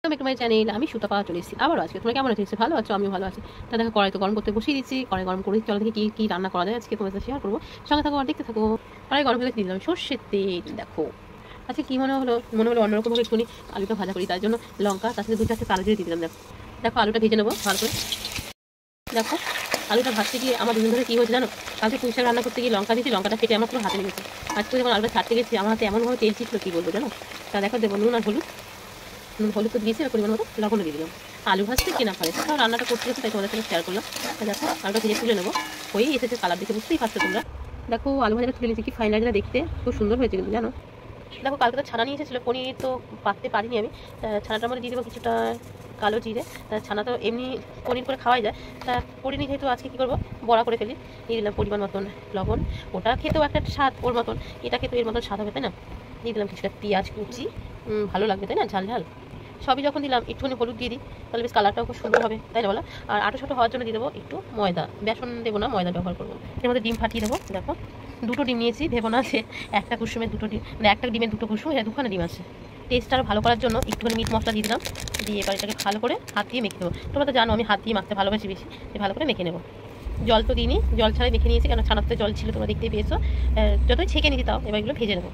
একটু my channel আমি সুতপা চলে এসেছি আবার আজকে। তোমরা কেমন আছো? ভালো আছো? আমিও ভালো আছি। তা দেখো কড়াই তো গরম করতে বসিয়ে দিচ্ছি। কড়াই গরম করে চলো দেখি কি রান্না করা যায় আজকে তোমাদের সাথে শেয়ার করবো। সঙ্গে থাকো আর দেখতে থাকো। কড়াই গরম হলে দিয়ে দিলাম সর্ষের তেল। দেখো আজকে কি মনে হলো অন্যরকম ভাবে একটুখানি আলুটা ভাজা করি, তার জন্য লঙ্কা তার সাথে 2-4টে কালো জিরে দিয়ে দিলাম। দেখো আলুটা ভেজে নেবো ভালো করে। দেখো আলুটা ভাজতে গিয়ে আমার দুদিন ধরে কী হয়েছে জানো, কালকে পুঁই শাক রান্না করতে গিয়ে লঙ্কা দিয়েছি, লঙ্কাটা ফেটে আমার পুরো হাতে লেগেছে। আজকে যখন আলুটা ছাড়তে গেছি আমার হাতে এমনভাবে তেল ছিল কী বলবো জানো। তা দেখো দেবো নুন আর হলুদ তো দিয়েছি, আর পরিমাণ মতো লবণও দিয়ে দিলাম। আলু ভাজতে কেনা পারে তাও রান্নাটা করতে গেছে, তাই তোমাদের সাথে শেয়ার করলাম। দেখো আলুটা ভেজে তুলে নেবো, হয়েই এসেছে, কালার দেখে বুঝতেই পারছো তোমরা। দেখো আলু ভাজাটা তুলে নিয়েছি, কি ফাইনালটা দেখতে খুব সুন্দর হয়েছে কিন্তু জানো। দেখো কালকে তো ছানা নিয়ে এসেছিলো, পনির তো পাততে পারিনি আমি। ছানাটার মধ্যে দিয়ে দেবো কিছুটা কালো জিরে। ছানা তো এমনি পনির করে খাওয়াই যায়, তা পনির যেহেতু আজকে কী করবো বড়া করে ফেলি। দিয়ে দিলাম পরিমাণ মতন লবণ, ওটা খেতেও একটা স্বাদ ওর মতন, এটা খেতেও এর মতন স্বাদ হবে তাই না। দিয়ে দিলাম কিছুটা পেঁয়াজ কুচি, ভালো লাগবে তাই না ঝাল ঝাল। সবই যখন দিলাম একটুখানি হলুদ দিয়ে দিই, তাহলে বেশ কালারটাও খুব সুন্দর হবে তাই না বলো। আর আটো ছোটো হওয়ার জন্য দিয়ে দেবো একটু ময়দা, বেসন দেবো না, ময়দা ব্যবহার করবো। এর মধ্যে ডিম ফাটিয়ে দেবো। দেখো 2টো ডিম নিয়েছি, ভেবো না যে একটা কুসুমের 2টো ডিম, মানে একটা ডিমের 2টো কুসুম, এটা 2খানা ডিম আছে। টেস্টটা আরও ভালো করার জন্য একটুখানি মিট মশলা দিয়ে দিলাম, দিয়ে এবার এটাকে ভালো করে হাত দিয়ে মেখে দেবো। তোমরা তো জানো আমি হাত দিয়ে মাখতে ভালোবাসি বেশি, ভালো করে মেখে নেবো। জল তো দিইনি, জল ছাড়াই মেখে নিয়েছি, কেন ছানাতে জল ছিল তোমরা দেখতেই পেয়েছো। যতই ছেঁকে নিতে তাও এবার এগুলো ভেজে নেবো।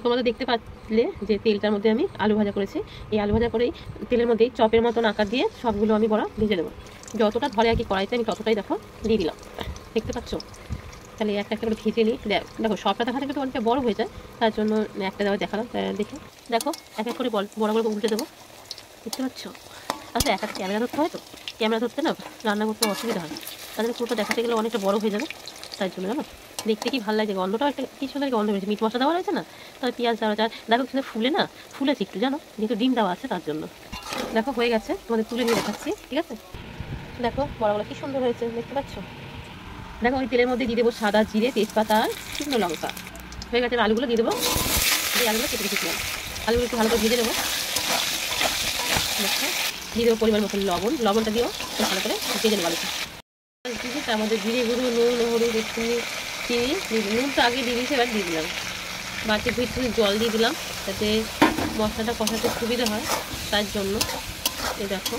তোমরা তো দেখতে পাচ্ছিলে যে তেলটার মধ্যে আমি আলু ভাজা করেছি। এই আলু ভাজা করেই তেলের মধ্যেই চপের মতন আকার দিয়ে সবগুলো আমি বড়া ভেজে নেবো। যতটা ধরে আর কি কড়াইতে আমি ততটাই দেখো দিয়ে দিলাম, দেখতে পাচ্ছ। তাহলে একটা একটা করে ভেজে নিই। দেখো সবটা দেখা থেকে তো অনেকটা বড় হয়ে যায়, তার জন্য একটা দেওয়া দেখালাম। দেখে দেখো এক এক করে বড় উল্টে দেবো, দেখতে পাচ্ছ। আচ্ছা এক একটা ক্যামেরা ধরতে হয়, তো ক্যামেরা ধরতে না রান্না করতে অসুবিধা হয়, তাহলে পুরোটা দেখাতে গেলে অনেকটা বড় হয়ে যাবে, তাই জন্য জানো। দেখতে কি ভালো লাগছে, গন্ধটাও একটা কি সুন্দর গন্ধ হয়েছে, মিট মশলা দেওয়া রয়েছে না, তাহলে পেঁয়াজ দেওয়া যায়। দেখো কিন্তু ফুলেছে একটু জানো, যেহেতু ডিম দেওয়া আছে তার জন্য। দেখো হয়ে গেছে, তোমাদের তুলে নিয়ে দেখাচ্ছি, ঠিক আছে। দেখো বড়গুলো কি সুন্দর হয়েছে, দেখতে পাচ্ছ। দেখো ওই তেলের মধ্যে দিয়ে দেবো সাদা জিরে, তেজপাতা আর শুকনো লঙ্কা। হয়ে গেছে, আলুগুলো দিয়ে দেবো। এই আলুগুলো কেটে রেখেছিলাম, আলুগুলো একটু ভালো করে ভেজে নেবো। দেখো দিয়ে দেবো পরিমাণ মতন লবণটা দিয়েও ভালো করে ভেজে নেবো আলুটা। তার মধ্যে জিরে গুঁড়ো, নুন, হলুদ, একটুখানি চিনি, নুন তো আগে দিয়ে দিয়েছি, এবার দিয়ে দিলাম। বাটি একটু জল দিয়ে দিলাম যাতে মশলাটা কষাতে সুবিধা হয়, তার জন্য। এই দেখো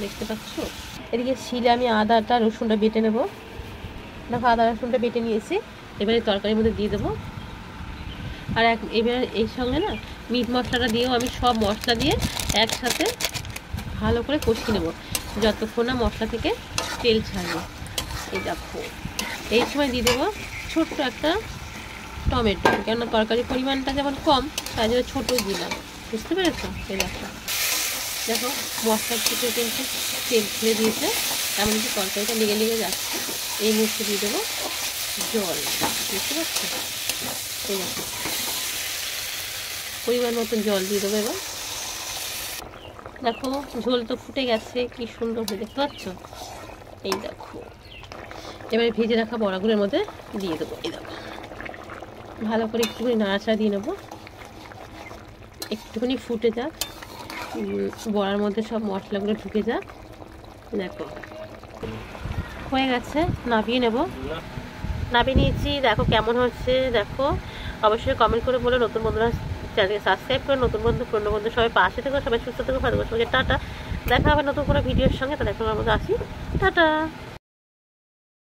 দেখতে পাচ্ছ। এদিকে শিলে আমি আদাটা রসুনটা বেটে নেবো। দেখো আদা রসুনটা বেটে নিয়েছি, এবারে তরকারির মধ্যে দিয়ে দেবো। আর এবার এই সঙ্গে না মিট মশলাটা দিয়েও আমি সব মশলা দিয়ে একসাথে ভালো করে কষিয়ে নেবো যতক্ষণ না মশলা থেকে তেল ছাড়বে। এই দেখো এই সময় দিয়ে দেবো ছোট্ট একটা টমেটো, কেননা তরকারির পরিমাণটা যেমন কম তাই জন্য ছোটো দিলাম, বুঝতে পেরেছো। এই দেখো মশলার থেকে কিন্তু তেল ছেড়ে দিয়েছে, এমনকি তরকারিটা লেগে যাচ্ছে। এই মুহূর্তে দিয়ে দেবো জল, বুঝতে পারছো। এই দেখো পরিমাণ মতন জল দিয়ে দেবো এবার। দেখো ঝোল তো ফুটে গেছে, কি সুন্দর হয়ে, দেখতে পাচ্ছ। এই দেখো এবারে ভেজে রাখা বড়াগুলোর মধ্যে দিয়ে দেবো। এই দেখো ভালো করে একটুখানি নাড়াচাড়া দিয়ে নেবো, একটুখানি ফুটে যাক, বড়ার মধ্যে সব মশলাগুলো ঢুকে যাক। দেখো হয়ে গেছে, নামিয়ে নিয়েছি। দেখো কেমন হচ্ছে, দেখো অবশ্যই কমেন্ট করে বলো। নতুন বন্ধুরা চ্যানেলকে সাবস্ক্রাইব করে, নতুন পুরনো বন্ধু সবাই পাশে থেকো, সবাই সুস্থ থেকো, ভালো থাকো। টাটা, দেখা হবে নতুন কোনো ভিডিওর সঙ্গে। তাহলে এখন আমরা আসি, টাটা।